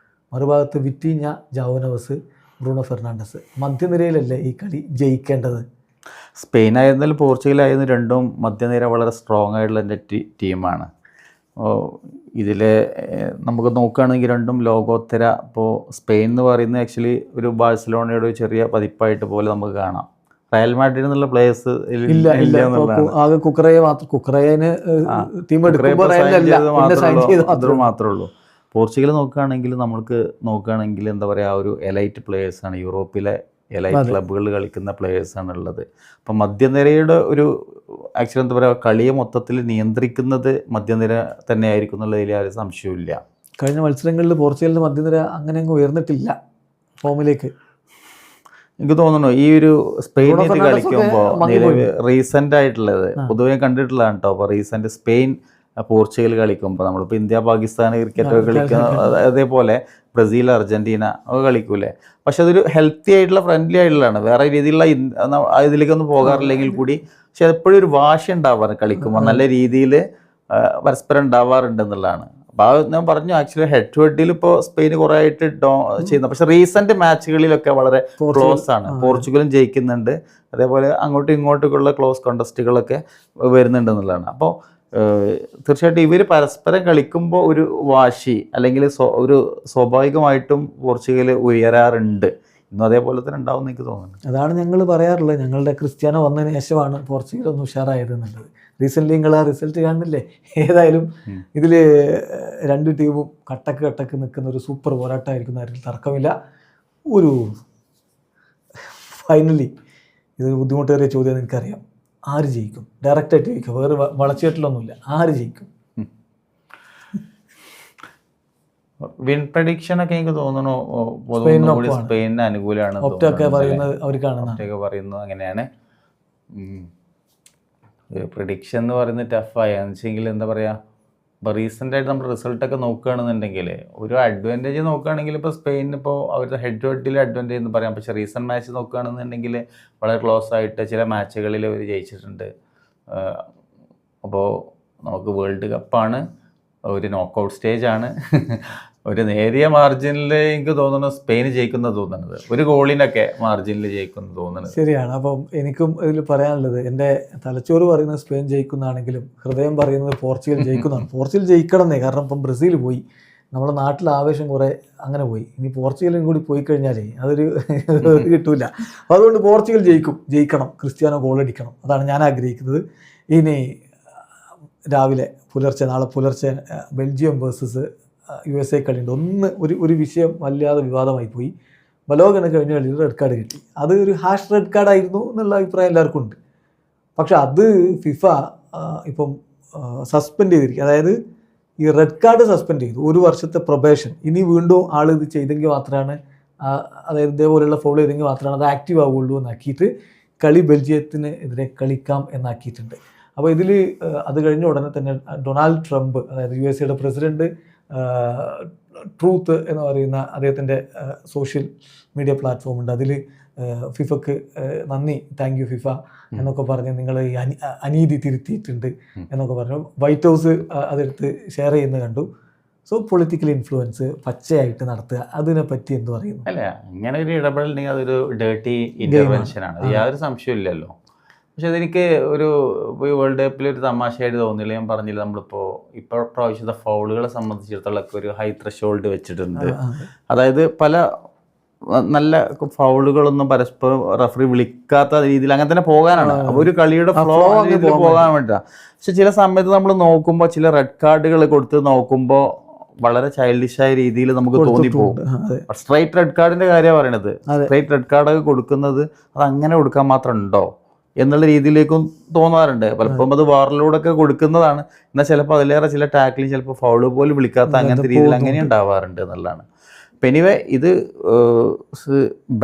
Speaker 1: മറുഭാഗത്ത് വിറ്റീഞ്ഞ, ജാവനവസ്, ബ്രൂണോ ഫെർണാണ്ടസ്. മധ്യനിരയിലല്ലേ ഈ കളി ജയിക്കേണ്ടത്?
Speaker 2: സ്പെയിൻ ആയിരുന്നാലും പോർച്ചുഗലായിരുന്നു രണ്ടും മധ്യനിര വളരെ സ്ട്രോങ് ആയിട്ടുള്ള ടീമാണ്. ഇതിൽ നമുക്ക് നോക്കുകയാണെങ്കിൽ രണ്ടും ലോകോത്തര. ഇപ്പോൾ സ്പെയിൻ എന്ന് പറയുന്നത് ആക്ച്വലി ഒരു ബാഴ്സലോണയുടെ ഒരു ചെറിയ പതിപ്പായിട്ട് പോലെ നമുക്ക് കാണാം. റയൽ മാഡ്രിഡ് എന്നുള്ള പ്ലേയേഴ്സ്
Speaker 1: ആകെ കുക്കറയെ
Speaker 2: മാത്രമേ ഉള്ളൂ. പോർച്ചുഗൽ നോക്കുകയാണെങ്കിൽ എന്താ പറയുക, ഒരു എലൈറ്റ് പ്ലേയേഴ്സാണ്, യൂറോപ്പിലെ എലൈറ്റ് ക്ലബ്ബുകളിൽ കളിക്കുന്ന പ്ലേയേഴ്സാണ് ഉള്ളത്. അപ്പം മധ്യനിരയുടെ ഒരു ആക്ച്വലി എന്താ പറയുക കളിയെ മൊത്തത്തിൽ നിയന്ത്രിക്കുന്നത് മധ്യനിര തന്നെയായിരിക്കും എന്നുള്ളതിൽ ആരും സംശയമില്ല.
Speaker 1: കഴിഞ്ഞ മത്സരങ്ങളിൽ പോർച്ചുഗലിൻ്റെ മധ്യനിര അങ്ങനെ അങ്ങ് ഉയർന്നിട്ടില്ല ഫോമിലേക്ക്.
Speaker 2: എനിക്ക് തോന്നുന്നു ഈ ഒരു സ്പെയിനിൽ കളിക്കുമ്പോൾ റീസെൻ്റ് ആയിട്ടുള്ളത് പൊതുവേ കണ്ടിട്ടുള്ളതാണ് കേട്ടോ. അപ്പോൾ റീസെൻ്റ് സ്പെയിൻ പോർച്ചുഗൽ കളിക്കുമ്പോൾ നമ്മളിപ്പോൾ ഇന്ത്യ പാകിസ്ഥാൻ ക്രിക്കറ്റൊക്കെ കളിക്കുന്ന അതേപോലെ ബ്രസീൽ അർജൻറ്റീന ഒക്കെ കളിക്കൂലേ. പക്ഷെ അതൊരു ഹെൽത്തി ആയിട്ടുള്ള ഫ്രണ്ട്ലി ആയിട്ടുള്ളതാണ്. വേറെ രീതിയിലുള്ള ഇതിലേക്കൊന്നും പോകാറില്ലെങ്കിൽ കൂടി പക്ഷെ എപ്പോഴും ഒരു വാശി ഉണ്ടാവാറ് കളിക്കുമ്പോൾ നല്ല രീതിയിൽ പരസ്പരം ഉണ്ടാവാറുണ്ട് എന്നുള്ളതാണ്. അപ്പോൾ അത് ഞാൻ പറഞ്ഞു ആക്ച്വലി ഹെഡ് ടു ഹെഡിൽ ഇപ്പോൾ സ്പെയിൻ കുറേ ആയിട്ട് ചെയ്യുന്നത്. പക്ഷെ റീസെന്റ് മാച്ചുകളിലൊക്കെ വളരെ ക്ലോസ് ആണ്. പോർച്ചുഗലും ജയിക്കുന്നുണ്ട്. അതേപോലെ അങ്ങോട്ടും ഇങ്ങോട്ടൊക്കെയുള്ള ക്ലോസ് കോണ്ടസ്റ്റുകളൊക്കെ വരുന്നുണ്ട് എന്നുള്ളതാണ്. അപ്പോൾ തീർച്ചയായിട്ടും ഇവർ പരസ്പരം കളിക്കുമ്പോൾ ഒരു വാശി അല്ലെങ്കിൽ ഒരു സ്വാഭാവികമായിട്ടും പോർച്ചുഗൽ ഉയരാറുണ്ട്. ഇന്നും അതേപോലെ തന്നെ ഉണ്ടാവും എന്ന് എനിക്ക് തോന്നുന്നു.
Speaker 1: അതാണ് ഞങ്ങൾ പറയാറുള്ളത്. ഞങ്ങളുടെ ക്രിസ്ത്യാനോ വന്നതിന് ശേഷമാണ് പോർച്ചുഗൽ ഒന്ന് ഉഷാറായത് എന്നുള്ളത്. റീസെൻ്റ്ലി നിങ്ങൾ ആ റിസൾട്ട് കാണുന്നില്ലേ? ഏതായാലും ഇതിൽ രണ്ട് ടീമും കട്ടക്ക് നിൽക്കുന്ന ഒരു സൂപ്പർ പോരാട്ടമായിരിക്കും, കാര്യത്തിൽ തർക്കമില്ല. ഒരു ഫൈനലി ഇതൊരു ബുദ്ധിമുട്ടേറിയ ചോദ്യം എനിക്കറിയാം. ആര് ജയിക്കും? ഡയറക്റ്റായിട്ട് ജയിക്കും, വേറെ വളച്ചുകെട്ടിലൊന്നുമില്ല. ആര് ജയിക്കും?
Speaker 2: വിൻ പ്രഡിക്ഷൻ ഒക്കെ എനിക്ക് തോന്നുന്നു സ്പെയിനിന് അനുകൂലമാണ് പറയുന്നത്. അങ്ങനെയാണ്. പ്രഡിക്ഷൻ എന്ന് പറയുന്നത് ടഫായി വെച്ചെങ്കിൽ എന്താ പറയുക, ഇപ്പോൾ റീസെൻ്റ് ആയിട്ട് നമ്മൾ റിസൾട്ടൊക്കെ നോക്കുകയാണെന്നുണ്ടെങ്കിൽ ഒരു അഡ്വാൻറ്റേജ് നോക്കുകയാണെങ്കിൽ ഇപ്പോൾ സ്പെയിനിന് ഇപ്പോൾ അവരുടെ ഹെഡ് ടു ഹെഡിൽ അഡ്വാൻറ്റേജ് എന്ന് പറയാം. പക്ഷേ റീസെൻറ്റ് മാച്ച് നോക്കുകയാണെന്നുണ്ടെങ്കിൽ വളരെ ക്ലോസ് ആയിട്ട് ചില മാച്ചുകളിൽ അവർ ജയിച്ചിട്ടുണ്ട്. അപ്പോൾ നമുക്ക് വേൾഡ് കപ്പാണ്, ഒരു നോക്കൗട്ട് സ്റ്റേജാണ്. ഒരു നേരിയ മാർജിനിൽ എനിക്ക് തോന്നുന്നു സ്പെയിൻ ജയിക്കുന്ന തോന്നുന്നത്, ഒരു ഗോളിനൊക്കെ മാർജിനിൽ ജയിക്കുന്ന തോന്നുന്നത്.
Speaker 1: ശരിയാണ്. അപ്പം എനിക്കും ഇതിൽ പറയാനുള്ളത്, എൻ്റെ തലച്ചോറ് പറയുന്നത് സ്പെയിൻ ജയിക്കുന്നതാണെങ്കിലും ഹൃദയം പറയുന്നത് പോർച്ചുഗൽ ജയിക്കുന്നതാണ്. പോർച്ചുഗൽ ജയിക്കണമെന്നേ, കാരണം ഇപ്പം ബ്രസീൽ പോയി, നമ്മുടെ നാട്ടിൽ ആവേശം കുറേ അങ്ങനെ പോയി. ഇനി പോർച്ചുഗലും കൂടി പോയി കഴിഞ്ഞാലേ അതൊരു കിട്ടൂല. അതുകൊണ്ട് പോർച്ചുഗൽ ജയിക്കണം, ക്രിസ്ത്യാനോ ഗോളടിക്കണം, അതാണ് ഞാൻ ആഗ്രഹിക്കുന്നത്. ഇനി നാളെ പുലർച്ചെ ബെൽജിയം വേഴ്സസ് USA കളിയുണ്ട്. ഒരു വിഷയം വല്ലാതെ വിവാദമായി പോയി. ബലോഗന് കഴിഞ്ഞ കളിയിൽ റെഡ് കാർഡ് കിട്ടി. അത് ഒരു ഹാഷ് റെഡ് കാർഡായിരുന്നു എന്നുള്ള അഭിപ്രായം എല്ലാവർക്കും ഉണ്ട്. പക്ഷെ അത് ഫിഫ ഇപ്പം സസ്പെൻഡ് ചെയ്തിരിക്കും. അതായത് ഈ റെഡ് കാർഡ് സസ്പെൻഡ് ചെയ്തു, 1 വർഷത്തെ പ്രൊബേഷൻ. ഇനി വീണ്ടും ആൾ ഇത് ചെയ്തെങ്കിൽ മാത്രമാണ്, അതായത് ഇതേപോലെയുള്ള ഫോളോ ചെയ്തെങ്കിൽ മാത്രമാണ് അത് ആക്റ്റീവ് ആവുള്ളൂ എന്നാക്കിയിട്ട് കളി ബെൽജിയത്തിന് എതിരെ കളിക്കാം എന്നാക്കിയിട്ടുണ്ട്. അപ്പോൾ ഇതിൽ അത് കഴിഞ്ഞ ഉടനെ തന്നെ ഡൊണാൾഡ് ട്രംപ്, അതായത് USA പ്രസിഡന്റ്, ട്രൂത്ത് എന്ന് പറയുന്ന അദ്ദേഹത്തിൻ്റെ സോഷ്യൽ മീഡിയ പ്ലാറ്റ്ഫോം ഉണ്ട്, അതിൽ ഫിഫക്ക് നന്ദി, താങ്ക് യു ഫിഫ എന്നൊക്കെ പറഞ്ഞ് നിങ്ങൾ ഈ അനീതി തിരുത്തിയിട്ടുണ്ട് എന്നൊക്കെ പറഞ്ഞു. വൈറ്റ് ഹൗസ് അതെടുത്ത് ഷെയർ ചെയ്യുന്നത് കണ്ടു. സോ പൊളിറ്റിക്കൽ ഇൻഫ്ലുവൻസ് പച്ചയായിട്ട് നടത്തുക, അതിനെപ്പറ്റി എന്ത് പറയുന്നു?
Speaker 2: അല്ല, ഇങ്ങനെ ഒരു ഇടപെടലുണ്ടെങ്കിൽ അതൊരു ഡേർട്ടി ഇൻ്റർവെൻഷനാണ്, യാതൊരു സംശയമില്ലല്ലോ. പക്ഷെ അതെനിക്ക് ഒരു വേൾഡ് കപ്പിൽ ഒരു തമാശയായിട്ട് തോന്നില്ല. ഞാൻ പറഞ്ഞില്ല, നമ്മളിപ്പോൾ പ്രാവശ്യത്തെ ഫൗളുകളെ സംബന്ധിച്ചിടത്തോളം ഒരു ഹൈ ത്രഷോൾഡ് വെച്ചിട്ടുണ്ട്. അതായത് പല നല്ല ഫൗളുകളൊന്നും പരസ്പരം റഫറി വിളിക്കാത്ത രീതിയിൽ അങ്ങനെ തന്നെ പോകാനാണ്, ഒരു കളിയുടെ ഫ്ലോ രീതിയിൽ പോകാൻ വേണ്ടിയിട്ടാണ്. പക്ഷെ ചില സമയത്ത് നമ്മൾ നോക്കുമ്പോൾ ചില റെഡ് കാർഡുകൾ കൊടുത്ത് നോക്കുമ്പോൾ വളരെ ചൈൽഡിഷായ രീതിയിൽ നമുക്ക് തോന്നിപ്പോകും. സ്ട്രൈറ്റ് റെഡ് കാർഡിന്റെ കാര്യമാണ് പറയണത്. സ്ട്രൈറ്റ് റെഡ് കാർഡൊക്കെ കൊടുക്കുന്നത് അത് അങ്ങനെ കൊടുക്കാൻ മാത്രം ഉണ്ടോ എന്നുള്ള രീതിയിലേക്കും തോന്നാറുണ്ട്. പലപ്പോഴും അത് വാറിലൂടെ ഒക്കെ കൊടുക്കുന്നതാണ്. എന്നാൽ ചിലപ്പോൾ അതിലേറെ ചില ടാക്കിലും ചിലപ്പോൾ ഫൗള് പോലും വിളിക്കാത്ത അങ്ങനത്തെ രീതിയിൽ അങ്ങനെ ഉണ്ടാവാറുണ്ട് എന്നുള്ളതാണ്. അപ്പം എനിവേ ഇത്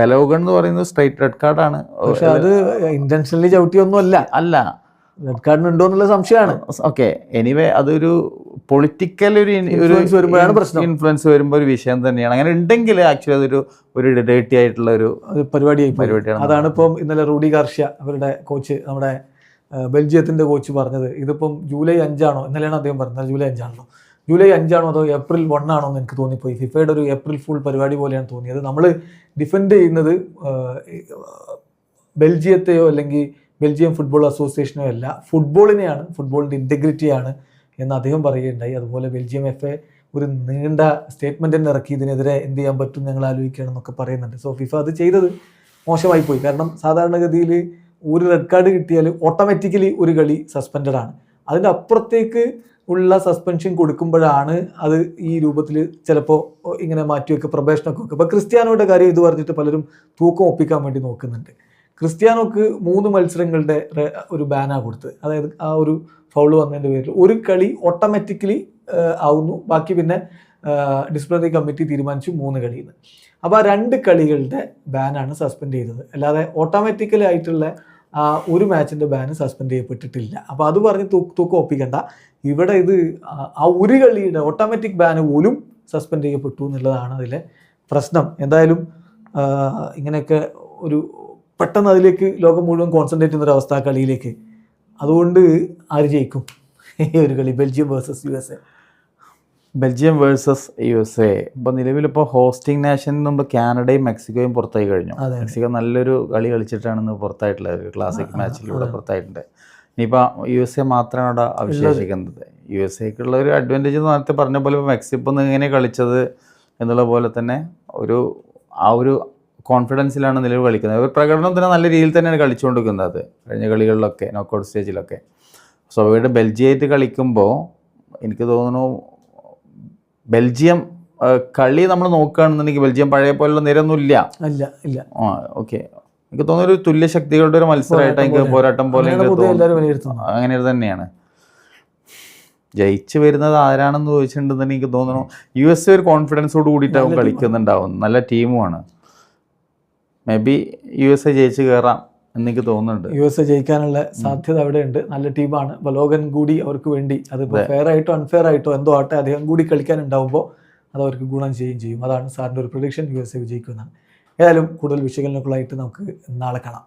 Speaker 2: ബലോഗൺ എന്ന് പറയുന്നത് സ്ട്രൈറ്റ് റെഡ് കാർഡാണ്.
Speaker 1: പക്ഷെ അത് ഇന്റൻഷനലി ചവിട്ടിയൊന്നും അല്ല, റെഡ് കാർഡിന് ഉണ്ടോ എന്നുള്ള സംശയമാണ്.
Speaker 2: ഓക്കെ, എനിവേ അതൊരു പൊളിറ്റിക്കൽ ഒരു ഇൻഫ്ലുവൻസ് വരുമ്പോൾ ഒരു വിഷയം തന്നെയാണ്. അങ്ങനെ ഉണ്ടെങ്കിൽ ആക്ച്വലി അതൊരു ഡേർട്ടി ആയിട്ടുള്ള ഒരു പരിപാടിയാണ്.
Speaker 1: അതാണ് ഇപ്പം ഇന്നലെ റൂഡി ഗാർഷ്യ അവരുടെ കോച്ച്, നമ്മുടെ ബെൽജിയത്തിന്റെ കോച്ച് പറഞ്ഞത്. ഇതിപ്പം ജൂലൈ 5 ഇന്നലെയാണ് അദ്ദേഹം പറഞ്ഞത്, ജൂലൈ 5 ജൂലൈ 5 അതോ April 1 എന്ന് എനിക്ക് തോന്നിപ്പോയി. ഫിഫയുടെ ഒരു ഏപ്രിൽ ഫുൾ പരിപാടി പോലെയാണ് തോന്നിയത്. നമ്മൾ ഡിഫെൻഡ് ചെയ്യുന്നത് ബെൽജിയത്തെയോ അല്ലെങ്കിൽ ബെൽജിയം ഫുട്ബോൾ അസോസിയേഷനോ അല്ല, ഫുട്ബോളിനെയാണ്, ഫുട്ബോളിൻ്റെ ഇൻറ്റഗ്രിറ്റിയാണ് എന്ന് അദ്ദേഹം പറയുകയുണ്ടായി. അതുപോലെ ബെൽജിയം FA ഒരു നീണ്ട സ്റ്റേറ്റ്മെൻ്റ് തന്നെ ഇറക്കി, ഇതിനെതിരെ എന്ത് ചെയ്യാൻ പറ്റും ഞങ്ങൾ ആലോചിക്കണം എന്നൊക്കെ പറയുന്നുണ്ട്. സോ ഫിഫ അത് ചെയ്തത് മോശമായി പോയി. കാരണം സാധാരണഗതിയിൽ ഒരു റെഡ് കാർഡ് കിട്ടിയാൽ ഓട്ടോമാറ്റിക്കലി ഒരു കളി സസ്പെൻഡഡ് ആണ്. അതിൻ്റെ അപ്പുറത്തേക്ക് ഉള്ള സസ്പെൻഷൻ കൊടുക്കുമ്പോഴാണ് അത് ഈ രൂപത്തിൽ ചിലപ്പോൾ ഇങ്ങനെ മാറ്റിവെക്കുക, പ്രൊബേഷനൊക്കെ വെക്കുക. ഇപ്പോൾ ക്രിസ്ത്യാനോയുടെ കാര്യം ഇത് പറഞ്ഞിട്ട് പലരും തൂക്കം ഒപ്പിക്കാൻ വേണ്ടി നോക്കുന്നുണ്ട്. ക്രിസ്ത്യാനോക്ക് 3 മത്സരങ്ങളുടെ ഒരു ബാനാണ് കൊടുത്തത്. അതായത് ആ ഒരു ഫൗള് വന്നതിൻ്റെ പേരിൽ ഒരു കളി ഓട്ടോമാറ്റിക്കലി ആവുന്നു, ബാക്കി പിന്നെ ഡിസിപ്ലിനറി കമ്മിറ്റി തീരുമാനിച്ചു 3 കളിയിൽ നിന്ന്. അപ്പോൾ ആ 2 കളികളുടെ ബാനാണ് സസ്പെൻഡ് ചെയ്തത്. അല്ലാതെ ഓട്ടോമാറ്റിക്കലി ആയിട്ടുള്ള ഒരു മാച്ചിൻ്റെ ബാന് സസ്പെൻഡ് ചെയ്യപ്പെട്ടിട്ടില്ല. അപ്പോൾ അത് പറഞ്ഞ് തൂക്കം ഒപ്പിക്കണ്ട. ഇവിടെ ഇത് ആ ഒരു കളിയുടെ ഓട്ടോമാറ്റിക് ബാന് പോലും സസ്പെൻഡ് ചെയ്യപ്പെട്ടു എന്നുള്ളതാണ് അതിലെ പ്രശ്നം. എന്തായാലും ഇങ്ങനെയൊക്കെ ഒരു പെട്ടെന്ന് അതിലേക്ക് ലോകം മുഴുവൻ കോൺസെൻട്രേറ്റ് ചെയ്യുന്നൊരവസ്ഥ ആ കളിയിലേക്ക്. അതുകൊണ്ട് ആര് ജയിക്കും ഈ ഒരു കളി? Belgium versus USA.
Speaker 2: Belgium versus USA. ഇപ്പോൾ നിലവിലിപ്പോൾ ഹോസ്റ്റിംഗ് നാഷൻ മുമ്പ് കാനഡയും മെക്സിക്കോയും പുറത്തായി കഴിഞ്ഞു. മെക്സിക്കോ നല്ലൊരു കളി കളിച്ചിട്ടാണ് പുറത്തായിട്ടുള്ളത്, ഒരു ക്ലാസിക് മാച്ചിലൂടെ പുറത്തായിട്ടുണ്ട്. ഇനിയിപ്പോൾ USA മാത്രമാണ് അവിടെ അവശേഷിക്കുന്നത്. USAക്കുള്ള ഒരു അഡ്വാൻറ്റേജ് നേരത്തെ പറഞ്ഞ പോലെ ഇപ്പോൾ മെക്സിക്കോ ഇങ്ങനെ കളിച്ചത് എന്നുള്ള പോലെ തന്നെ ആ ഒരു കോൺഫിഡൻസിലാണ് നിലവിൽ കളിക്കുന്നത്. ഒരു പ്രകടനം തന്നെ നല്ല രീതിയിൽ തന്നെയാണ് കളിച്ചുകൊണ്ടിരിക്കുന്നത് കഴിഞ്ഞ കളികളിലൊക്കെ, നോക്കൗട്ട് സ്റ്റേജിലൊക്കെ. സോ അവരുടെ ബെൽജിയമായിട്ട് കളിക്കുമ്പോൾ എനിക്ക് തോന്നുന്നു ബെൽജിയം കളി നമ്മൾ നോക്കുകയാണെന്നുണ്ടെങ്കിൽ ബെൽജിയം പഴയ പോലുള്ള നിരയൊന്നുമില്ല. ഓക്കെ, എനിക്ക് തോന്നുന്നു ഒരു തുല്യ ശക്തികളുടെ ഒരു മത്സരമായിട്ട് എനിക്ക് പോരാട്ടം പോലെ അങ്ങനെ തന്നെയാണ്. ജയിച്ചു വരുന്നത് ആരാണെന്ന് ചോദിച്ചിട്ടുണ്ടെന്ന് എനിക്ക് തോന്നുന്നു USA ഒരു കോൺഫിഡൻസോട് കൂടിയിട്ടാവും കളിക്കുന്നുണ്ടാവും. നല്ല ടീമുമാണ്. മേ ബി USA ജയിച്ച് കയറാം എന്നെനിക്ക് തോന്നുന്നുണ്ട്.
Speaker 1: USA ജയിക്കാനുള്ള സാധ്യത അവിടെയുണ്ട്. നല്ല ടീമാണ്. ബലോഗൻ കൂടി അവർക്ക് വേണ്ടി അതിപ്പോൾ ഫെയർ ആയിട്ടോ അൺഫെയർ ആയിട്ടോ എന്തോ ആട്ടെ അദ്ദേഹം കൂടി കളിക്കാനുണ്ടാവുമ്പോൾ അത് അവർക്ക് ഗുണം ചെയ്യും. അതാണ് സാറിൻ്റെ ഒരു പ്രഡിക്ഷൻ. USA വിജയിക്കുന്നതാണ്. ഏതായാലും കൂടുതൽ വിശകലനങ്ങളായിട്ട് നമുക്ക് നാളെ കാണാം.